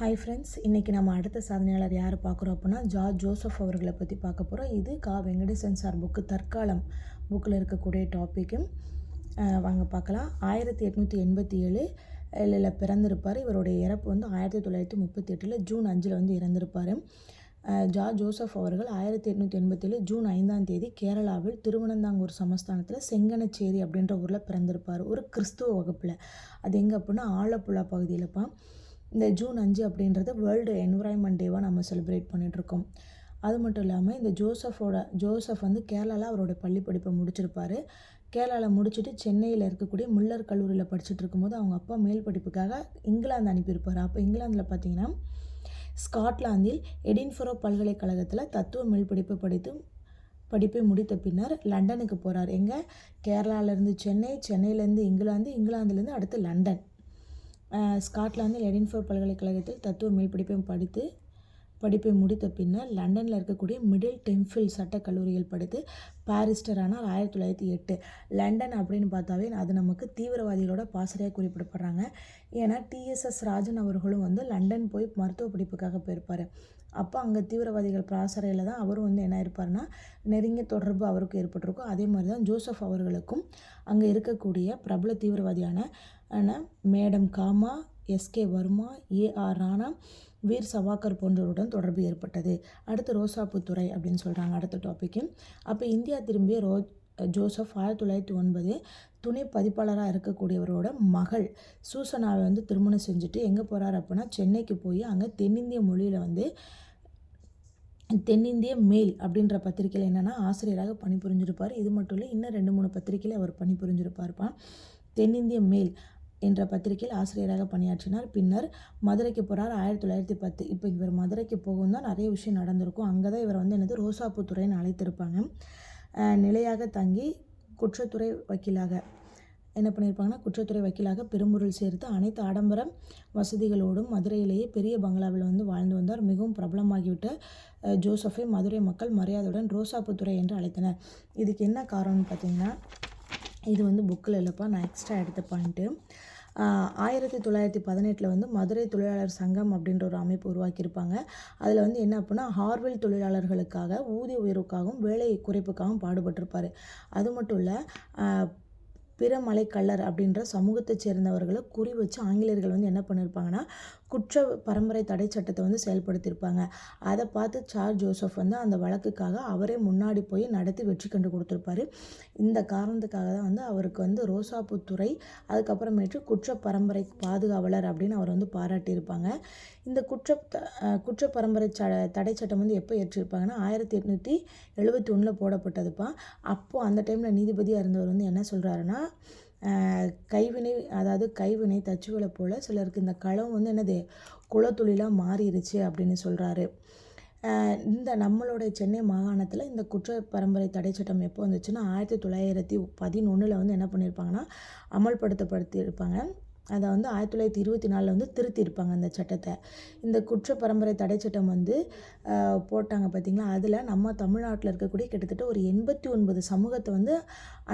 Hi friends, இன்றைக்கி நம்ம அடுத்த சாதனையாளர் யார் பார்க்குறோம் அப்படின்னா ஜார்ஜ் ஜோசப் அவர்களை பற்றி பார்க்க போகிறோம். இது கா வெங்கடேசன் சார் புக்கு தற்காலம் புக்கில் இருக்கக்கூடிய டாப்பிக்கு. வாங்க பார்க்கலாம். 1887 பிறந்திருப்பார். இவருடைய இறப்பு வந்து 1938 ஜூன் 5 வந்து இறந்திருப்பார். ஜார்ஜ் ஜோசப் அவர்கள் 1887 ஜூன் 5 கேரளாவில் திருவனந்தாங்கூர் சமஸ்தானத்தில் செங்கனச்சேரி அப்படின்ற ஊரில் பிறந்திருப்பார். ஒரு கிறிஸ்துவ வகுப்பில். அது எங்கே அப்படின்னா ஆலப்புழா பகுதியில்ப்பா. இந்த ஜூன் 5 அப்படின்றது வேர்ல்டு என்விரான்மெண்ட் டேவாக நம்ம செலிப்ரேட் பண்ணிகிட்ருக்கோம். அது மட்டும் இல்லாமல் இந்த ஜோசப் வந்து கேரளாவில் அவரோட பள்ளி படிப்பை முடிச்சிருப்பார். கேரளாவில் முடிச்சுட்டு சென்னையில் இருக்கக்கூடிய முல்லர் கல்லூரியில் படிச்சுட்டு இருக்கும்போது அவங்க அப்பா மேல் படிப்புக்காக இங்கிலாந்து அனுப்பியிருப்பார். அப்போ இங்கிலாந்தில் பார்த்திங்கன்னா ஸ்காட்லாந்தில் எடின்பரோ பல்கலைக்கழகத்தில் தத்துவ மேல் படிப்பை முடித்த பின்னர் லண்டனுக்கு போகிறார். எங்கே? கேரளாவிலேருந்து சென்னை, சென்னையிலேருந்து இங்கிலாந்து, இங்கிலாந்துலேருந்து அடுத்து லண்டன். ஸ்காட்லாந்தில் எடின்பரோ பல்கலைக்கழகத்தில் தத்துவ மேல் படிப்பை முடித்த பின்னர் லண்டனில் இருக்கக்கூடிய மிடில் டெம்பிள் சட்டக்கல்லூரியில் படித்து பாரிஸ்டர் ஆனால் 1908. லண்டன் அப்படின்னு பார்த்தாவே அது நமக்கு தீவிரவாதிகளோட பாசறையாக குறிப்பிடப்படுறாங்க. ஏன்னா டிஎஸ்எஸ் ராஜன் அவர்களும் வந்து லண்டன் போய் மருத்துவ படிப்புக்காக போயிருப்பார். அப்போ அங்கே தீவிரவாதிகள் பாசறையில் தான் அவரும் வந்து என்ன இருப்பார்னா நெருங்கிய தொடர்பு அவருக்கும் ஏற்பட்டிருக்கும். அதே மாதிரி தான் ஜோசப் அவர்களுக்கும் அங்கே இருக்கக்கூடிய பிரபல தீவிரவாதியான Madame Cama, S K Varma, A R Rana, Veer Savarkar போன்றவருடன் தொடர்பு ஏற்பட்டது. அடுத்து ரோசாப்புத்துறை அப்படின்னு சொல்கிறாங்க அடுத்த டாப்பிக்கு. அப்போ இந்தியா திரும்பிய ஜோசப் 1909 துணை பதிப்பாளராக இருக்கக்கூடியவரோட மகள் சூசனாவை வந்து திருமணம் செஞ்சுட்டு எங்கே போகிறார் அப்படின்னா சென்னைக்கு போய் அங்கே தென்னிந்திய மொழியில் வந்து தென்னிந்திய மெயில் அப்படின்ற பத்திரிகையில் என்னென்னா ஆசிரியராக பணிபுரிஞ்சிருப்பார். இது மட்டும் இல்லை, இன்னும் 2-3 பத்திரிகையில் அவர் பணிபுரிஞ்சிருப்பார்ப்பா. தென்னிந்திய மெயில் என்ற பத்திரிகையில் ஆசிரியராக பணியாற்றினார். பின்னர் மதுரைக்கு போகிறார் 1910. இப்போ இவர் மதுரைக்கு போகும் தான் நிறைய விஷயம் நடந்திருக்கும். அங்கே தான் இவர் வந்து ரோசாப்புத்துறைன்னு அழைத்திருப்பாங்க. நிலையாக தங்கி குற்றத்துறை வக்கீலாக என்ன பண்ணியிருப்பாங்கன்னா குற்றத்துறை வக்கீலாக பெரும்பொருள் சேர்த்து அனைத்து ஆடம்பர வசதிகளோடும் மதுரையிலேயே பெரிய பங்களாவில் வந்து வாழ்ந்து வந்தார். மிகவும் பிரபலமாகிவிட்ட ஜோசஃபை மதுரை மக்கள் மரியாதையுடன் ரோசாப்புத்துறை என்று அழைத்தனர். இதுக்கு என்ன காரணம்னு பார்த்தீங்கன்னா, இது வந்து புக்கில் இல்லைப்பா, நான் எக்ஸ்ட்ரா எடுத்த பாயிண்ட்டு. 1918 வந்து மதுரை தொழிலாளர் சங்கம் அப்படின்ற ஒரு அமைப்பு உருவாக்கியிருப்பாங்க. அதில் வந்து என்ன அப்படின்னா ஹார்வெல் தொழிலாளர்களுக்காக ஊதிய உயர்வுக்காகவும் வேலை குறைப்புக்காகவும் பாடுபட்டிருப்பார். அது மட்டும் இல்லை, பிறமலை கள்ளர் அப்படின்ற சமூகத்தைச் சேர்ந்தவர்களை குறி வச்சு ஆங்கிலேயர்கள் வந்து என்ன பண்ணியிருப்பாங்கன்னா குற்ற பரம்பரை தடை சட்டத்தை வந்து செயல்படுத்தியிருப்பாங்க. அதை பார்த்து சார்ஜ் ஜோசப் வந்து அந்த வழக்குக்காக அவரே முன்னாடி போய் நடத்தி வெற்றி கண்டு கொடுத்துருப்பாரு. இந்த காரணத்துக்காக தான் வந்து அவருக்கு வந்து ரோசாப்புத்துறை, அதுக்கப்புறமேட்டு குற்ற பரம்பரை பாதுகாவலர் அப்படின்னு அவர் வந்து பாராட்டியிருப்பாங்க. இந்த குற்ற பரம்பரை தடை சட்டம் வந்து எப்போ ஏற்றிருப்பாங்கன்னா 1871 போடப்பட்டதுப்பா. அப்போது அந்த டைமில் நீதிபதியாக இருந்தவர் வந்து என்ன சொல்கிறாருன்னா, கைவினை தச்சுவலை போல் சிலருக்கு இந்த களம் வந்து என்னது குலத்தொழிலாக மாறிடுச்சு அப்படின்னு சொல்கிறாரு. இந்த நம்மளுடைய சென்னை மாகாணத்தில் இந்த குற்ற பரம்பரை தடை சட்டம் எப்போ வந்துச்சுன்னா 1911 வந்து என்ன பண்ணியிருப்பாங்கன்னா அமல்படுத்தியிருப்பாங்க. அதை வந்து 1924 வந்து திருத்தியிருப்பாங்க அந்த சட்டத்தை. இந்த குற்ற பரம்பரை தடை சட்டம் வந்து போட்டாங்க பார்த்திங்களா. அதில் நம்ம தமிழ்நாட்டில் இருக்கக்கூடிய கிட்டத்தட்ட ஒரு 89 சமூகத்தை வந்து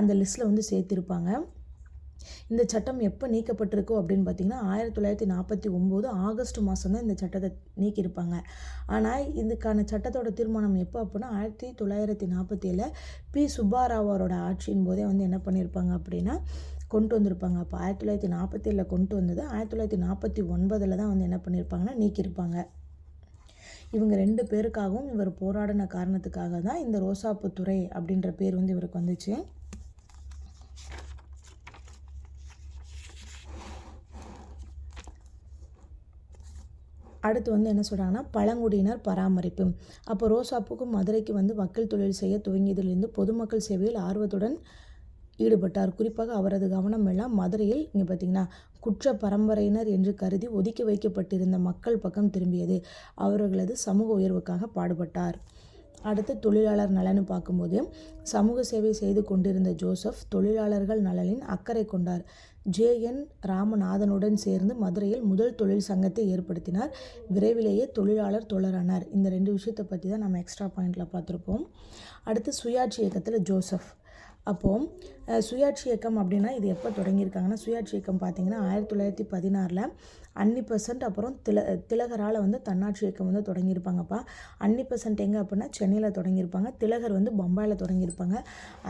அந்த லிஸ்ட்டில் வந்து சேர்த்திருப்பாங்க. இந்த சட்டம் எப்போ நீக்கப்பட்டிருக்கோ அப்படின்னு பார்த்திங்கன்னா 1949 ஆகஸ்ட் மாதம் தான் இந்த சட்டத்தை நீக்கியிருப்பாங்க. ஆனால் இதுக்கான சட்டத்தோட தீர்மானம் எப்போ அப்படின்னா 1947 பி சுப்பாராவ் அவரோட ஆட்சியின் போதே வந்து என்ன பண்ணியிருப்பாங்க அப்படின்னா கொண்டு வந்திருப்பாங்க. அப்போ 1947 கொண்டு வந்தது 1949 தான் வந்து என்ன பண்ணியிருப்பாங்கன்னா நீக்கியிருப்பாங்க. இவங்க 2 பேருக்காகவும் இவர் போராடின காரணத்துக்காக தான் இந்த ரோசாப்புத்துறை அப்படின்ற பேர் வந்து இவருக்கு வந்துச்சு. அடுத்து வந்து என்ன சொல்கிறாங்கன்னா பழங்குடியினர் பராமரிப்பு. அப்போ ரோசாப்புக்கும் மதுரைக்கு வந்து வக்கீல் தொழில் செய்ய துவங்கியதிலிருந்து பொதுமக்கள் சேவையில் ஆர்வத்துடன் ஈடுபட்டார். குறிப்பாக அவரது கவனம் எல்லாம் மதுரையில் இங்கே பார்த்திங்கன்னா குற்ற பரம்பரையினர் என்று கருதி ஒதுக்கி வைக்கப்பட்டிருந்த மக்கள் பக்கம் திரும்பியது. அவர்களது சமூக உயர்வுக்காக பாடுபட்டார். அடுத்து தொழிலாளர் நலன்னு பார்க்கும்போது சமூக சேவை செய்து கொண்டிருந்த ஜோசப் தொழிலாளர்கள் நலனின் அக்கறை கொண்டார். ஜே.என். ராமநாதனுடன் சேர்ந்து மதுரையில் முதல் தொழில் சங்கத்தை ஏற்படுத்தினார். விரைவிலேயே தொழிலாளர் தோழரானார். இந்த 2 விஷயத்தை பற்றி தான் நம்ம எக்ஸ்ட்ரா பாயிண்டில் பார்த்துருப்போம். அடுத்து சுயாட்சி இயக்கத்தில் ஜோசப். அப்போது சுயாட்சி இயக்கம் அப்படின்னா இது எப்போ தொடங்கியிருக்காங்கன்னா சுயாட்சி இயக்கம் பார்த்திங்கன்னா 1916 அன்னி பெசன்ட் அப்புறம் திலகரால் வந்து தன்னாட்சி இயக்கம் வந்து தொடங்கியிருப்பாங்கப்பா. அன்னி பெசன்ட் எங்கே அப்படின்னா சென்னையில் தொடங்கியிருப்பாங்க. திலகர் வந்து பம்பாயில் தொடங்கியிருப்பாங்க.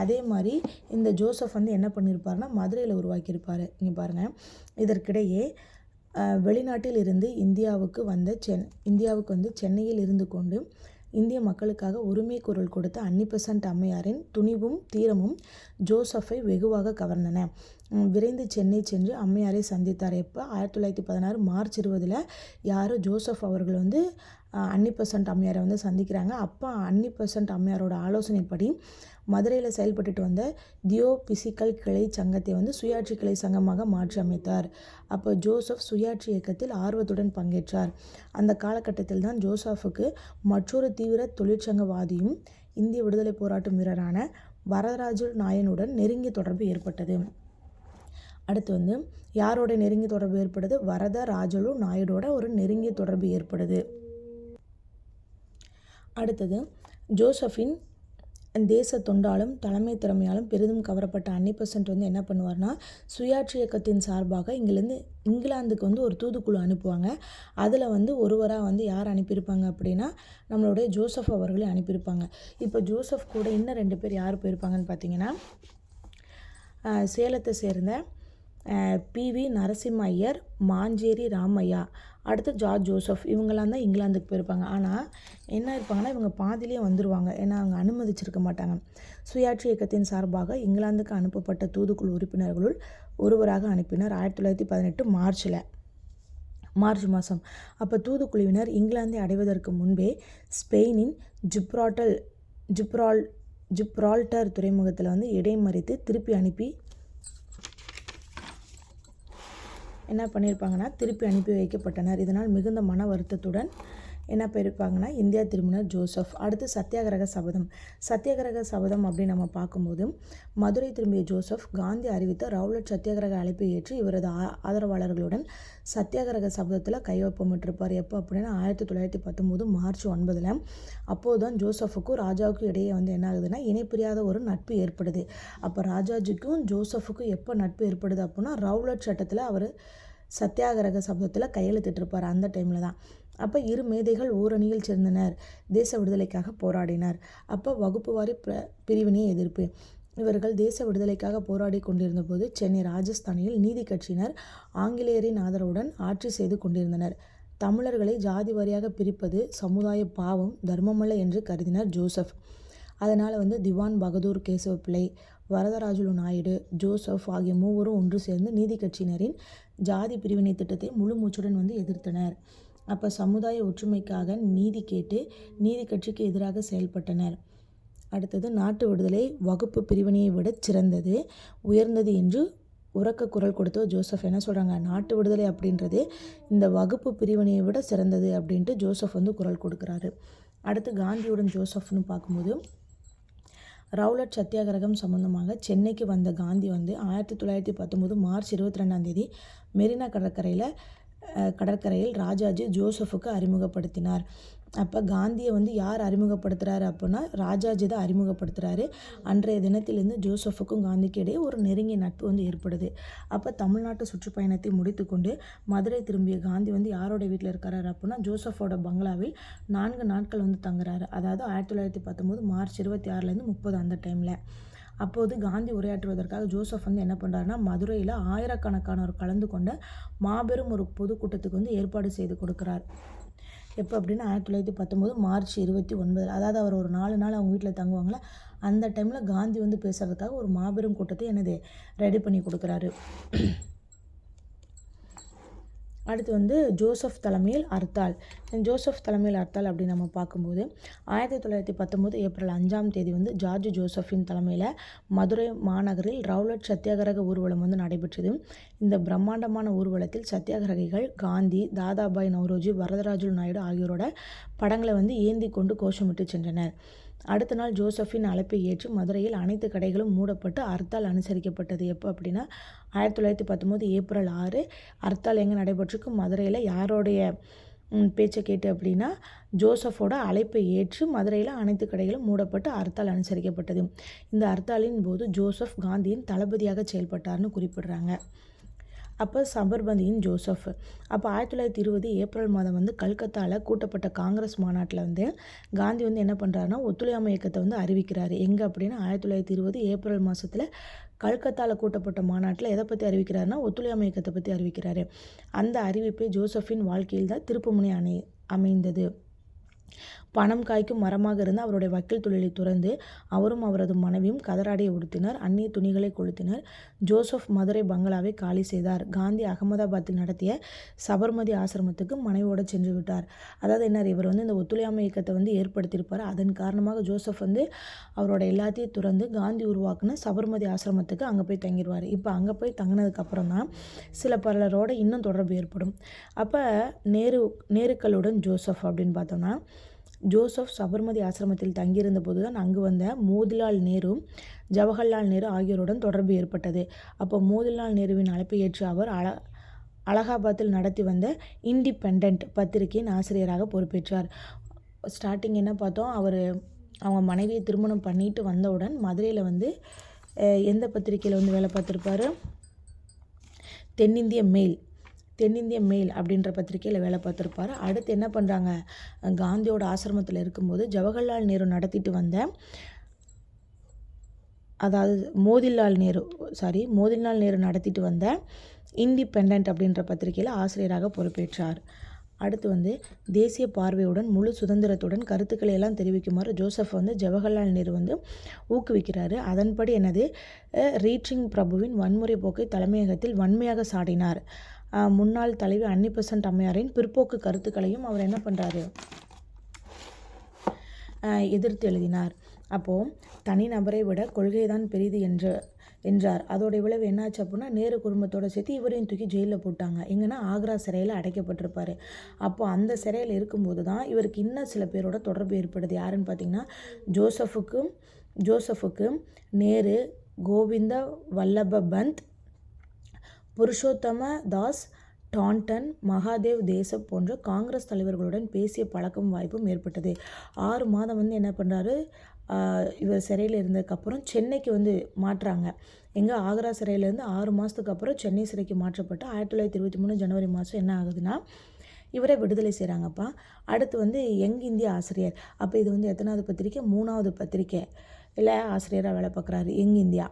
அதே மாதிரி இந்த ஜோசப் வந்து என்ன பண்ணியிருப்பாருன்னா மதுரையில் உருவாக்கியிருப்பார். இங்கே பாருங்கள், இதற்கிடையே வெளிநாட்டில் இருந்து இந்தியாவுக்கு வந்து சென்னையில் இருந்து கொண்டு இந்திய மக்களுக்காக உரிமை குரல் கொடுத்த அன்னி பெசன்ட் அம்மையாரின் துணிவும் தீரமும் ஜோசஃபை வெகுவாக கவர்ந்தன. விரைந்து சென்னை சென்று அம்மையாரை சந்தித்தார். எப்போ 1916 மார்ச் 20 யார் ஜோசப் அவர்கள் வந்து அன்னி பெசன்ட் அம்மையாரை வந்து சந்திக்கிறாங்க. அப்போ அன்னி பெசன்ட் அம்மையாரோட ஆலோசனைப்படி மதுரையில் செயல்பட்டுட்டு வந்த தியோபிசிக்கல் கிளை சங்கத்தை வந்து சுயாட்சி கிளை சங்கமாக மாற்றி அமைத்தார். அப்போ ஜோசப் சுயாட்சி இயக்கத்தில் ஆர்வத்துடன் பங்கேற்றார். அந்த காலகட்டத்தில் தான் ஜோசப்புக்கு மற்றொரு தீவிர தொழிற்சங்கவாதியும் இந்திய விடுதலை போராட்ட வீரரான வரதராஜு நாயனுடன் நெருங்கிய தொடர்பு ஏற்பட்டது. அடுத்து வந்து யாரோட நெருங்கிய தொடர்பு ஏற்படுது? வரதராஜலு நாயுடோட ஒரு நெருங்கிய தொடர்பு ஏற்படுது. அடுத்தது ஜோசப்பின் தேச தொண்டாலும் தலைமை திறமையாலும் பெரிதும் கவரப்பட்ட அன்னி பெசன்ட் வந்து என்ன பண்ணுவார்னா சுயாட்சி இயக்கத்தின் சார்பாக இங்கிலாந்துக்கு வந்து ஒரு தூதுக்குழு அனுப்புவாங்க. அதில் வந்து ஒருவராக வந்து யார் அனுப்பியிருப்பாங்க அப்படின்னா நம்மளுடைய ஜோசப் அவர்களை அனுப்பியிருப்பாங்க. இப்போ ஜோசப் கூட இன்னும் 2 பேர் யார் போயிருப்பாங்கன்னு பார்த்தீங்கன்னா சேலத்தை சேர்ந்த PV நரசிம்ம ஐயர், மாஞ்சேரி ராமையா, அடுத்து ஜார்ஜ் ஜோசப், இவங்கெல்லாம் தான் இங்கிலாந்துக்கு போயிருப்பாங்க. ஆனால் என்ன இருப்பாங்கன்னா இவங்க பாதியிலே வந்துடுவாங்க. ஏன்னா அவங்க அனுமதிச்சிருக்க மாட்டாங்க. சுயாட்சி இயக்கத்தின் சார்பாக இங்கிலாந்துக்கு அனுப்பப்பட்ட தூதுக்குழு உறுப்பினர்களுள் ஒருவராக அனுப்பினார் 1918 மார்ச் மாதம். அப்போ தூதுக்குழுவினர் இங்கிலாந்தை அடைவதற்கு முன்பே ஸ்பெயினின் ஜிப்ரால்டர் துறைமுகத்தில் வந்து இடைமறித்து திருப்பி அனுப்பி வைக்கப்பட்டனர். இதனால் மிகுந்த மன வருத்தத்துடன் என்ன போயிருப்பாங்கன்னா இந்தியா திரும்பினார் ஜோசப். அடுத்து சத்தியாகிரக சபதம் அப்படின்னு நம்ம பார்க்கும்போது மதுரை திரும்பிய ஜோசப் காந்தி அறிவித்த ரவுலட் சத்தியாகிரக அழைப்பை ஏற்று இவரது ஆதரவாளர்களுடன் சத்தியாகிரக சபதத்தில் கையொப்பமிட்டிருப்பார். எப்போ அப்படின்னா 1919 மார்ச் 9. அப்போது தான் ஜோசப்புக்கும் ராஜாவுக்கும் இடையே வந்து என்ன ஆகுதுன்னா இணைப்பிரியாத ஒரு நட்பு ஏற்படுது. அப்போ ராஜாஜிக்கும் ஜோசப்புக்கும் எப்போ நட்பு ஏற்படுது அப்படின்னா ரவுலட் சட்டத்தில் அவர் சத்தியாகிரக சபதத்தில் கையெழுத்திட்டிருப்பார். அந்த டைமில் தான். அப்போ இரு மேதைகள் ஓரணியில் சேர்ந்தனர். தேச விடுதலைக்காக போராடினர். அப்போ வகுப்புவாரி பிரிவினை எதிர்ப்பு. இவர்கள் தேச விடுதலைக்காக போராடி கொண்டிருந்த போது சென்னை ராஜஸ்தானில் நீதி கட்சியினர் ஆங்கிலேயரின் ஆதரவுடன் ஆட்சி செய்து கொண்டிருந்தனர். தமிழர்களை ஜாதி வாரியாக பிரிப்பது சமுதாய பாவம், தர்மமல்ல என்று கருதினார் ஜோசப். அதனால் வந்து திவான் பகதூர் கேசவ பிள்ளை, வரதராஜலு நாயுடு, ஜோசப் ஆகிய மூவரும் ஒன்று சேர்ந்து நீதி கட்சியினரின் ஜாதி பிரிவினை திட்டத்தை முழு மூச்சுடன் வந்து எதிர்த்தனர். அப்போ சமுதாய ஒற்றுமைக்காக நீதி கேட்டு நீதி கட்சிக்கு எதிராக செயல்பட்டனர். அடுத்தது நாட்டு விடுதலை வகுப்பு பிரிவினையை விட சிறந்தது, உயர்ந்தது என்று உரக்க குரல் கொடுத்த ஜோசப் என்ன சொல்கிறாங்க, நாட்டு விடுதலை அப்படின்றது இந்த வகுப்பு பிரிவினையை விட சிறந்தது அப்படின்ட்டு ஜோசப் வந்து குரல் கொடுக்குறாரு. அடுத்து காந்தியுடன் ஜோசப்னு பார்க்கும்போது ரவுலட் சத்தியாகிரகம் சம்பந்தமாக சென்னைக்கு வந்த காந்தி வந்து 1919 மார்ச் 22 மெரினா கடற்கரையில் ராஜாஜி ஜோசப்புக்கு அறிமுகப்படுத்தினார். அப்போ காந்தியை வந்து யார் அறிமுகப்படுத்துகிறாரு அப்படின்னா ராஜாஜி தான் அறிமுகப்படுத்துகிறாரு. அன்றைய தினத்திலிருந்து ஜோசப்புக்கும் காந்திக்கு இடையே ஒரு நெருங்கிய நட்பு வந்து ஏற்படுது. அப்போ தமிழ்நாட்டு சுற்றுப்பயணத்தை முடித்து கொண்டு மதுரை திரும்பிய காந்தி வந்து யாரோட வீட்டில் இருக்காரு அப்படின்னா ஜோசப்போட பங்களாவில் 4 நாட்கள் வந்து தங்குறாரு. அதாவது 1919 மார்ச் 26 30 அந்த டைமில். அப்போது காந்தி உரையாற்றுவதற்காக ஜோசப் வந்து என்ன பண்ணுறாருன்னா மதுரையில் ஆயிரக்கணக்கானோர் கலந்து கொண்ட மாபெரும் ஒரு பொதுக்கூட்டத்துக்கு வந்து ஏற்பாடு செய்து கொடுக்குறார். எப்போ அப்படின்னா 1919 மார்ச் 29. அதாவது அவர் ஒரு 4 நாள் அவங்க வீட்டில் தங்குவாங்களே அந்த டைமில் காந்தி வந்து பேசுகிறதுக்காக ஒரு மாபெரும் கூட்டத்தை ரெடி பண்ணி கொடுக்குறாரு. அடுத்து வந்து ஜோசப் தலைமையில் ஹர்த்தால் அப்படின்னு நம்ம பார்க்கும்போது 1919 ஏப்ரல் 5 வந்து ஜார்ஜ் ஜோசப்பின் தலைமையில் மதுரை மாநகரில் ரவுலட் சத்தியாகிரக ஊர்வலம் வந்து நடைபெற்றது. இந்த பிரம்மாண்டமான ஊர்வலத்தில் சத்தியாகிரகிகள் காந்தி, தாதாபாய் நவ்ரோஜி, வரதராஜு நாயுடு ஆகியோரோட படங்களை வந்து ஏந்தி கொண்டு கோஷமிட்டு சென்றனர். அடுத்த நாள் ஜோசப்பின் அழைப்பை ஏற்று மதுரையில் அனைத்து கடைகளும் மூடப்பட்டு ஹர்த்தால் அனுசரிக்கப்பட்டது. எப்போ அப்படின்னா 1919 ஏப்ரல் 6 ஹர்த்தால் எங்கே நடைபெற்றிருக்கு? மதுரையில். யாரோடைய பேச்சை கேட்டு அப்படின்னா ஜோசப்போட அழைப்பை ஏற்று மதுரையில் அனைத்து கடைகளும் மூடப்பட்டு ஹர்த்தால் அனுசரிக்கப்பட்டது. இந்த ஹர்த்தாலின் போது ஜோசப் காந்தியின் தளபதியாக செயல்பட்டார்னு குறிப்பிடுறாங்க. அப்போ சபர்மதியின் ஜோசப். அப்போ 1920 ஏப்ரல் மாதம் வந்து கல்கத்தாவில் கூட்டப்பட்ட காங்கிரஸ் மாநாட்டில் வந்து காந்தி வந்து என்ன பண்ணுறாருன்னா ஒத்துழையாமை இயக்கத்தை வந்து அறிவிக்கிறாரு. எங்கே அப்படின்னா 1920 ஏப்ரல் மாதத்தில் கல்கத்தாவில் கூட்டப்பட்ட மாநாட்டில் எதை பற்றி அறிவிக்கிறாருன்னா ஒத்துழையாமை இயக்கத்தை பற்றி அறிவிக்கிறாரு. அந்த அறிவிப்பை ஜோசஃபின் வாழ்க்கையில் தான் திருப்புமுனை அமைந்தது. பணம் காய்க்கும் மரமாக இருந்த அவருடைய வக்கீல் தொழிலை துறந்து அவரும் அவரது மனைவியும் கதராடையை உடுத்தினர், அந்நிய துணிகளை கொளுத்தினர். ஜோசப் மதுரை பங்களாவை காலி செய்தார். காந்தி அகமதாபாத்தில் நடத்திய சபர்மதி ஆசிரமத்துக்கு மனைவியோடு சென்று விட்டார். அதாவது என்ன, இவர் வந்து இந்த ஒத்துழையாமை இயக்கத்தை வந்து ஏற்படுத்தியிருப்பார். அதன் காரணமாக ஜோசப் வந்து அவரோட எல்லாத்தையும் துறந்து காந்தி உருவாக்குன சபர்மதி ஆசிரமத்துக்கு அங்கே போய் தங்கிடுவார். இப்போ அங்கே போய் தங்கினதுக்கப்புறம் தான் சில பலரோட இன்னும் தொடர்பு ஏற்படும். அப்போ நேருக்களுடன் ஜோசப் அப்படின்னு பார்த்தோம்னா, ஜோசப் சபர்மதி ஆசிரமத்தில் தங்கியிருந்த போது தான் அங்கு வந்த மோதிலால் நேரு, ஜவஹர்லால் நேரு ஆகியோருடன் தொடர்பு ஏற்பட்டது. அப்போ மோதிலால் நேருவின் அழைப்பை ஏற்று அவர் அலகாபாத்தில் நடத்தி வந்த இண்டிபெண்டன்ட் பத்திரிகையின் ஆசிரியராக பொறுப்பேற்றார். ஸ்டார்டிங் என்ன பார்த்தோம், அவங்க மனைவியை திருமணம் பண்ணிட்டு வந்தவுடன் மதுரையில் வந்து எந்த பத்திரிகையில் வந்து வேலை பார்த்துருப்பாரு, தென்னிந்திய மெயில் அப்படின்ற பத்திரிகையில் வேலை பார்த்துருப்பாரு. அடுத்து என்ன பண்ணுறாங்க, காந்தியோட ஆசிரமத்தில் இருக்கும்போது ஜவஹர்லால் நேரு நடத்திட்டு வந்த, அதாவது மோதிலால் நேரு நடத்திட்டு வந்த இண்டிபெண்டன்ட் அப்படின்ற பத்திரிகையில் ஆசிரியராக பொறுப்பேற்றார். அடுத்து வந்து தேசிய பார்வையுடன் முழு சுதந்திரத்துடன் கருத்துக்களை எல்லாம் தெரிவிக்குமாறு ஜோசப் வந்து ஜவஹர்லால் நேரு வந்து ஊக்குவிக்கிறாரு. அதன்படி ரீட்ரிங் பிரபுவின் வன்முறை போக்கை தலைமையகத்தில் வன்மையாக சாடினார். முன்னாள் தலைவி அன்னி பெசன்ட் அம்மையாரின் பிற்போக்கு கருத்துக்களையும் அவர் என்ன பண்ணுறாரு, எதிர்த்து எழுதினார். அப்போது தனிநபரை விட கொள்கை தான் பெரிது என்றார். அதோட விளைவு என்னாச்சு அப்படின்னா, நேரு குடும்பத்தோடு சேர்த்து இவரையும் தூக்கி ஜெயிலில் போட்டாங்க. எங்கன்னா ஆக்ரா சிறையில் அடைக்கப்பட்டிருப்பார். அப்போது அந்த சிறையில் இருக்கும்போது தான் இவருக்கு இன்னும் சில பேரோட தொடர்பு ஏற்படுது. யாருன்னு பார்த்தீங்கன்னா, ஜோசஃபுக்கு நேரு, கோவிந்த வல்லப பந்த், புருஷோத்தம தாஸ், டாண்டன், மகாதேவ் தேசப் போன்ற காங்கிரஸ் தலைவர்களுடன் பேசிய பழக்கம் வாய்ப்பும் ஏற்பட்டது. 6 மாதம் வந்து என்ன பண்ணுறாரு, இவர் சிறையில் இருந்ததுக்கப்புறம் சென்னைக்கு வந்து மாற்றுறாங்க. ஆக்ரா சிறையிலேருந்து 6 மாதத்துக்கு அப்புறம் சென்னை சிறைக்கு மாற்றப்பட்டு 1923 ஜனவரி மாதம் என்ன ஆகுதுன்னா இவரை விடுதலை செய்கிறாங்கப்பா. அடுத்து வந்து யங் இந்தியா ஆசிரியர். அப்போ இது வந்து எத்தனாவது பத்திரிக்கை, 3வது பத்திரிக்கை இல்லை ஆசிரியராக வேலை பார்க்குறாரு. Young India.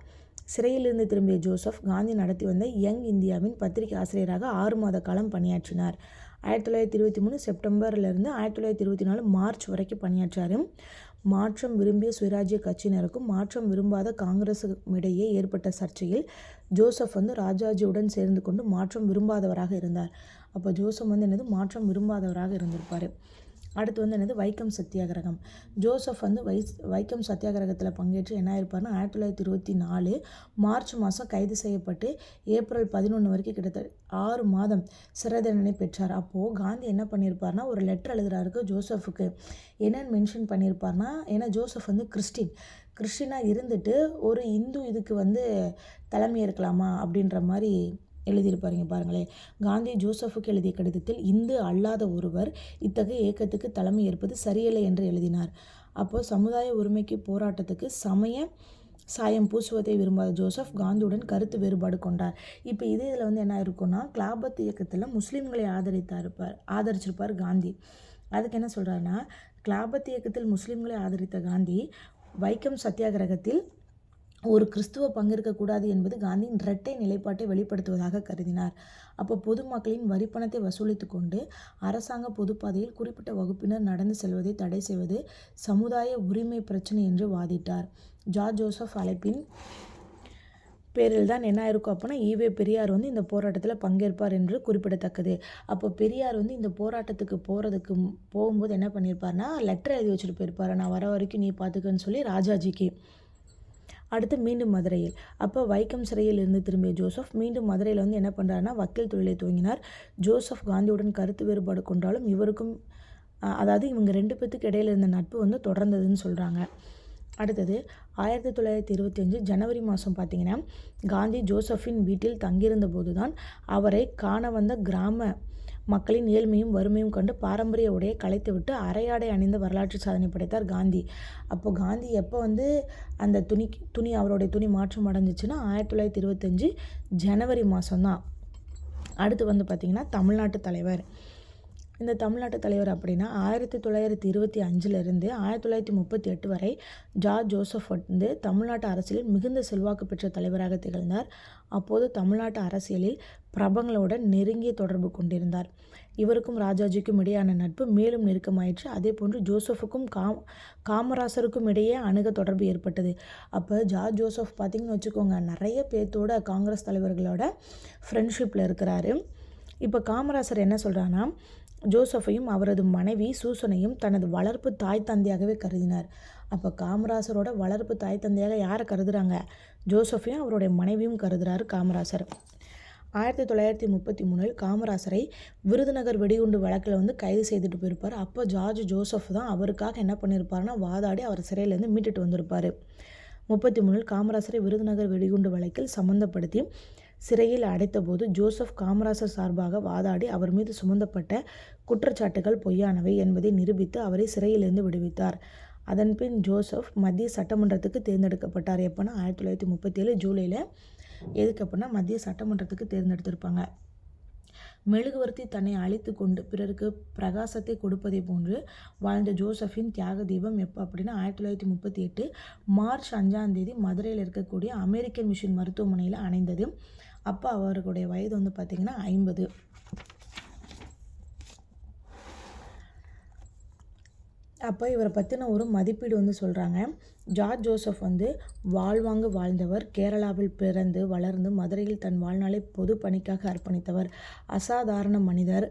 சிறையிலிருந்து திரும்பிய ஜோசப் காந்தி நடத்தி வந்த யங் இந்தியாவின் பத்திரிகை ஆசிரியராக 6 மாத காலம் பணியாற்றினார். 1923 செப்டம்பர்லேருந்து 1924 மார்ச் வரைக்கும் பணியாற்றார். மாற்றம் விரும்பிய சுயராஜ்ய கட்சியினருக்கும் மாற்றம் விரும்பாத காங்கிரஸுக்கும் இடையே ஏற்பட்ட சர்ச்சையில் ஜோசப் வந்து ராஜாஜியுடன் சேர்ந்து கொண்டு மாற்றம் விரும்பாதவராக இருந்தார். அப்போ ஜோசப் வந்து மாற்றம் விரும்பாதவராக இருந்திருப்பார். அடுத்து வந்து வைக்கம் சத்தியாகிரகம். ஜோசப் வந்து வைக்கம் சத்தியாகிரகத்தில் பங்கேற்று என்ன ஆயிருப்பார்னா 1924 மார்ச் மாதம் கைது செய்யப்பட்டு ஏப்ரல் 11 வரைக்கும் கிட்டத்தட்ட 6 மாதம் சிறை தண்டனை பெற்றார். அப்போது காந்தி என்ன பண்ணியிருப்பார்னா ஒரு லெட்டர் எழுதுறாருக்கு ஜோசஃபுக்கு. என்னென்னு மென்ஷன் பண்ணியிருப்பார்னா, ஏன்னா ஜோசப் வந்து கிறிஸ்டினாக இருந்துட்டு ஒரு இந்து இதுக்கு வந்து தலைமை இருக்கலாமா அப்படின்ற மாதிரி எழுதியிருப்பாருங்க. பாருங்களேன், காந்தி ஜோசஃபுக்கு எழுதிய கடிதத்தில் இந்து அல்லாத ஒருவர் இத்தகைய இயக்கத்துக்கு தலைமை ஏற்பது சரியில்லை என்று எழுதினார். அப்போது சமுதாய உரிமைக்கு போராட்டத்துக்கு சமய சாயம் பூசுவதை விரும்பாத ஜோசப் காந்தியுடன் கருத்து வேறுபாடு கொண்டார். இப்போ இதில் வந்து என்ன இருக்குன்னா, கிலாபத் இயக்கத்தில் முஸ்லீம்களை ஆதரிச்சிருப்பார் காந்தி. அதுக்கு என்ன சொல்கிறாருன்னா, கிலாபத் இயக்கத்தில் முஸ்லீம்களை ஆதரித்த காந்தி வைக்கம் சத்தியாகிரகத்தில் ஒரு கிறிஸ்துவ பங்கேற்கக்கூடாது என்பது காந்தியின் இரட்டை நிலைப்பாட்டை வெளிப்படுத்துவதாக கருதினார். அப்போ பொதுமக்களின் வரிப்பணத்தை வசூலித்து கொண்டு அரசாங்க பொதுப்பாதையில் குறிப்பிட்ட வகுப்பினர் நடந்து செல்வதை தடை செய்வது சமுதாய உரிமை பிரச்சனை என்று வாதிட்டார். ஜார்ஜ் ஜோசப் அழைப்பின் பேரில் தான் என்ன இருக்கும் அப்படின்னா ஈவே பெரியார் வந்து இந்த போராட்டத்தில் பங்கேற்பார் என்று குறிப்பிடத்தக்கது. அப்போ பெரியார் வந்து இந்த போராட்டத்துக்கு போகும்போது என்ன பண்ணியிருப்பார்னா லெட்டர் எழுதி வச்சுட்டு போயிருப்பார், நான் வர வரைக்கும் நீ பார்த்துக்கன்னு சொல்லி ராஜாஜிக்கு. அடுத்து மீண்டும் மதுரையில். அப்போ வைக்கம் சிறையில் இருந்து திரும்பிய ஜோசப் மீண்டும் மதுரையில் வந்து என்ன பண்ணுறாருன்னா வக்கீல் தொழிலை துவங்கினார். ஜோசப் காந்தியுடன் கருத்து வேறுபாடு கொண்டாலும் இவருக்கும் அதாவது இவங்க 2 பேத்துக்கு இடையில இருந்த நட்பு வந்து தொடர்ந்ததுன்னு சொல்கிறாங்க. அடுத்தது 1925 ஜனவரி மாதம் பார்த்திங்கன்னா காந்தி ஜோசஃபின் வீட்டில் தங்கியிருந்த போது தான் அவரை காண வந்த கிராம மக்களின் ஏழ்மையும் வறுமையும் கண்டு பாரம்பரிய உடையை களைத்துவிட்டு அரையாடை அணிந்த வரலாற்று சாதனை படைத்தார் காந்தி. அப்போ காந்தி எப்போ வந்து அந்த துணி அவருடைய துணி மாற்றம் அடைஞ்சிச்சுன்னா 1925 ஜனவரி மாதம்தான். அடுத்து வந்து பார்த்திங்கன்னா தமிழ்நாட்டு தலைவர். இந்த தமிழ்நாட்டு தலைவர் அப்படின்னா 1925 1938 வரை ஜார்ஜ் ஜோசப் வந்து தமிழ்நாட்டு அரசியலில் மிகுந்த செல்வாக்கு பெற்ற தலைவராக திகழ்ந்தார். அப்போது தமிழ்நாட்டு அரசியலில் பிரபலங்களுடன் நெருங்கிய தொடர்பு கொண்டிருந்தார். இவருக்கும் ராஜாஜிக்கும் இடையான நட்பு மேலும் நெருக்கமாயிற்று. அதேபோன்று ஜோசப்புக்கும் காமராசருக்கும் இடையே அணுக தொடர்பு ஏற்பட்டது. அப்போ ஜார்ஜ் ஜோசப் பார்த்திங்கன்னு வச்சுக்கோங்க, நிறைய பேர்த்தோட காங்கிரஸ் தலைவர்களோட ஃப்ரெண்ட்ஷிப்பில் இருக்கிறாரு. இப்போ காமராசர் என்ன சொல்கிறான்னா, ஜோசஃபையும் அவரது மனைவி சூசனையும் தனது வளர்ப்பு தாய் தந்தையாகவே கருதினார். அப்போ காமராசரோட வளர்ப்பு தாய் தந்தையாக யாரை கருதுகிறாங்க? ஜோசஃபையும் அவருடைய மனைவியும் கருதுகிறாரு காமராசர். 1933 காமராசரை விருதுநகர் வெடிகுண்டு வழக்கில் வந்து கைது செய்துட்டு போயிருப்பார். அப்போ ஜார்ஜ் ஜோசப் தான் அவருக்காக என்ன பண்ணியிருப்பாருன்னா, வாதாடி அவர் சிறையிலேருந்து மீட்டுட்டு வந்திருப்பார். 33 காமராசரை விருதுநகர் வெடிகுண்டு வழக்கில் சம்மந்தப்படுத்தி சிறையில் அடைத்தபோது ஜோசப் காமராசர் சார்பாக வாதாடி அவர் மீது சுமந்தப்பட்ட குற்றச்சாட்டுகள் பொய்யானவை என்பதை நிரூபித்து அவரை சிறையிலிருந்து விடுவித்தார். அதன்பின் ஜோசப் மத்திய சட்டமன்றத்துக்கு தேர்ந்தெடுக்கப்பட்டார். எப்போனா 1937 ஜூலையில் எதுக்கு அப்படின்னா மத்திய சட்டமன்றத்துக்கு தேர்ந்தெடுத்திருப்பாங்க. மெழுகுவர்த்தி தன்னை அழித்து கொண்டு பிறருக்கு பிரகாசத்தை கொடுப்பதை போன்று வாழ்ந்த ஜோசஃபின் தியாக தீபம் எப்போ அப்படின்னா 1938 மார்ச் 5 மதுரையில் இருக்கக்கூடிய அமெரிக்கன் மிஷன் மருத்துவமனையில் அணைந்தது. அப்போ அவர்களுடைய வயது வந்து பார்த்திங்கன்னா 50. அப்போ இவரை பற்றின ஒரு மதிப்பீடு வந்து சொல்கிறாங்க. ஜார்ஜ் ஜோசப் வந்து வாழ்வாங்கு வாழ்ந்தவர். கேரளாவில் பிறந்து வளர்ந்து மதுரையில் தன் வாழ்நாளை பொது பணிக்காக அர்ப்பணித்தவர். அசாதாரண மனிதர்.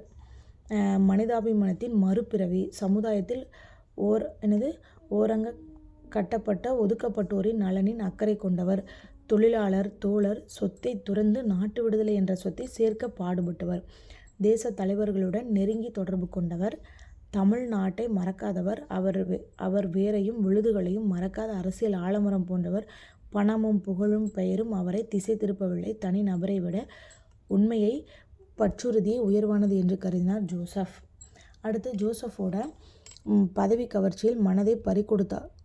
மனிதாபிமானத்தின் மறுபிறவி. சமுதாயத்தில் ஓரங்க கட்டப்பட்ட ஒதுக்கப்பட்டோரின் நலனின் அக்கறை கொண்டவர். தொழிலாளர் தோழர். சொத்தை துறந்து நாட்டு விடுதலை என்ற சொத்தை சேர்க்க பாடுபட்டவர். தேச தலைவர்களுடன் நெருங்கி தொடர்பு கொண்டவர். தமிழ்நாட்டை மறக்காதவர். அவர் வேரையும் விழுதுகளையும் மறக்காத அரசியல் ஆலமரம் போன்றவர். பணமும் புகழும் பெயரும் அவரை திசை திருப்பவில்லை. தனி நபரை விட உண்மையை பற்றுறுதியை உயர்வானது என்று கருதினார் ஜோசப். அடுத்து ஜோசஃபோட பதவி கவர்ச்சியில் மனதை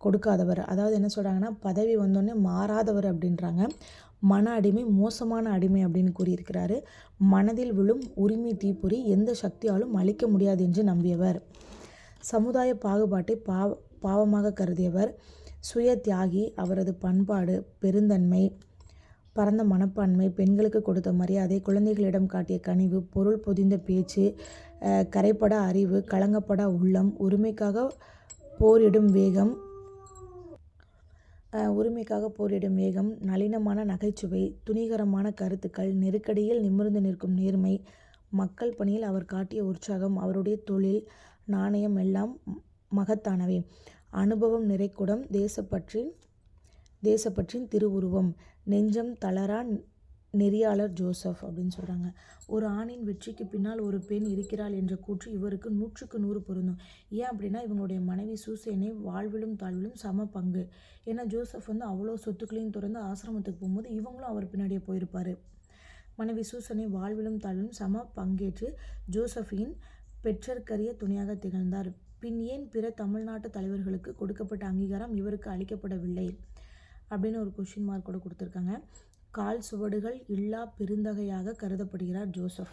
கொடுக்காதவர். அதாவது என்ன சொல்கிறாங்கன்னா, பதவி வந்தோடனே மாறாதவர் அப்படின்றாங்க. மன அடிமை மோசமான அடிமை அப்படின்னு கூறியிருக்கிறாரு. மனதில் விழும் உரிமை தீப்பொறி எந்த சக்தியாலும் அழிக்க முடியாது என்று நம்பியவர். சமுதாய பாகுபாட்டை பாவமாக கருதியவர். சுய தியாகி. அவரது பண்பாடு, பெருந்தன்மை, பரந்த மனப்பான்மை, பெண்களுக்கு கொடுத்த மரியாதை, குழந்தைகளிடம் காட்டிய கனிவு, பொருள் பொதிந்த பேச்சு, கரைப்பட அறிவு, கலங்கப்பட உள்ளம், உரிமைக்காக போரிடும் வேகம், நளினமான நகைச்சுவை, துணிகரமான கருத்துக்கள், நெருக்கடியில் நிமிர்ந்து நிற்கும் நேர்மை, மக்கள் பணியில் அவர் காட்டிய உற்சாகம், அவருடைய தொழில் நாணயம் எல்லாம் மகத்தானவை. அனுபவம் நிறைக்குடம், தேசப்பற்றின் திருவுருவம், நெஞ்சம் தளரா நெறியாளர் ஜோசப் அப்படின்னு சொல்கிறாங்க. ஒரு ஆணின் வெற்றிக்கு பின்னால் ஒரு பெண் இருக்கிறாள் என்ற கூற்று இவருக்கு 100க்கு 100 பொருந்தும். ஏன் அப்படின்னா இவங்களுடைய மனைவி சூசேனை வாழ்விலும் தாழ்விலும் சம பங்கு. ஏன்னா ஜோசப் வந்து அவ்வளோ சொத்துக்களையும் திறந்து ஆசிரமத்துக்கு போகும்போது இவங்களும் அவர் பின்னாடியே போயிருப்பார். மனைவி சூசனை வாழ்விலும் தாழ்விலும் சம பங்கேற்று ஜோசஃபின் பெற்றற்கரிய துணையாக திகழ்ந்தார். பின் ஏன் பிற தமிழ்நாட்டு தலைவர்களுக்கு கொடுக்கப்பட்ட அங்கீகாரம் இவருக்கு அளிக்கப்படவில்லை அப்படின்னு ஒரு கொஷின் மார்க் கூட கொடுத்துருக்காங்க. கால் சுவடுகள் இல்லா பெருந்தகையாக கருதப்படுகிறார் ஜோசப்.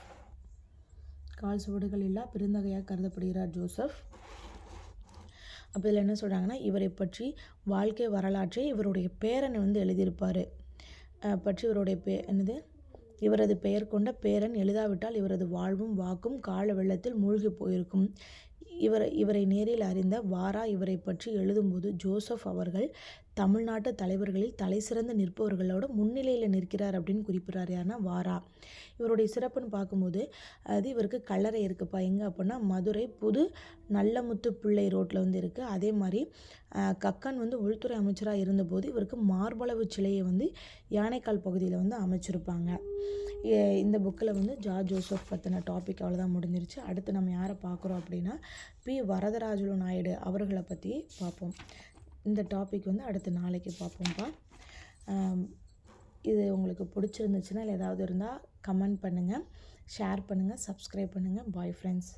அப்போ இதில் என்ன சொல்கிறாங்கன்னா, இவரை பற்றி வாழ்க்கை வரலாற்றை இவருடைய பேரன் வந்து எழுதியிருப்பார். பற்றி இவரது பெயர் கொண்ட பேரன் எழுதாவிட்டால் இவரது வாழ்வும் வாக்கும் கால வெள்ளத்தில் மூழ்கி போயிருக்கும். இவரை நேரில் அறிந்த வாரா இவரை பற்றி எழுதும்போது ஜோசப் அவர்கள் தமிழ்நாட்டு தலைவர்களில் தலை சிறந்து நிற்பவர்களோட முன்னிலையில் நிற்கிறார் அப்படின்னு குறிப்பிட்றார். யாருன்னா வாரா. இவருடைய சிறப்புன்னு பார்க்கும்போது இவருக்கு கல்லறை இருக்குப்பா. எங்கே அப்படின்னா மதுரை புது நல்லமுத்து பிள்ளை ரோட்டில் வந்து இருக்குது. அதே மாதிரி கக்கன் வந்து உள்துறை அமைச்சராக இருந்தபோது இவருக்கு மார்பளவு சிலையை வந்து யானைக்கால் பகுதியில் வந்து அமைச்சிருப்பாங்க. இந்த புக்கில் வந்து ஜார்ஜ் ஜோசப் பற்றின டாபிக் அவ்வளோதான் முடிஞ்சிருச்சு. அடுத்து நம்ம யாரை பார்க்குறோம் அப்படின்னா பி. வரதராஜுலு நாயுடு அவர்களை பற்றி பார்ப்போம். இந்த டாபிக் வந்து அடுத்த நாளைக்கு பார்ப்போம்ப்பா. இது உங்களுக்கு பிடிச்சிருந்துச்சுன்னா இல்லை ஏதாவது இருந்தால் கமெண்ட் பண்ணுங்கள், ஷேர் பண்ணுங்கள், சப்ஸ்கிரைப் பண்ணுங்கள். Bye friends.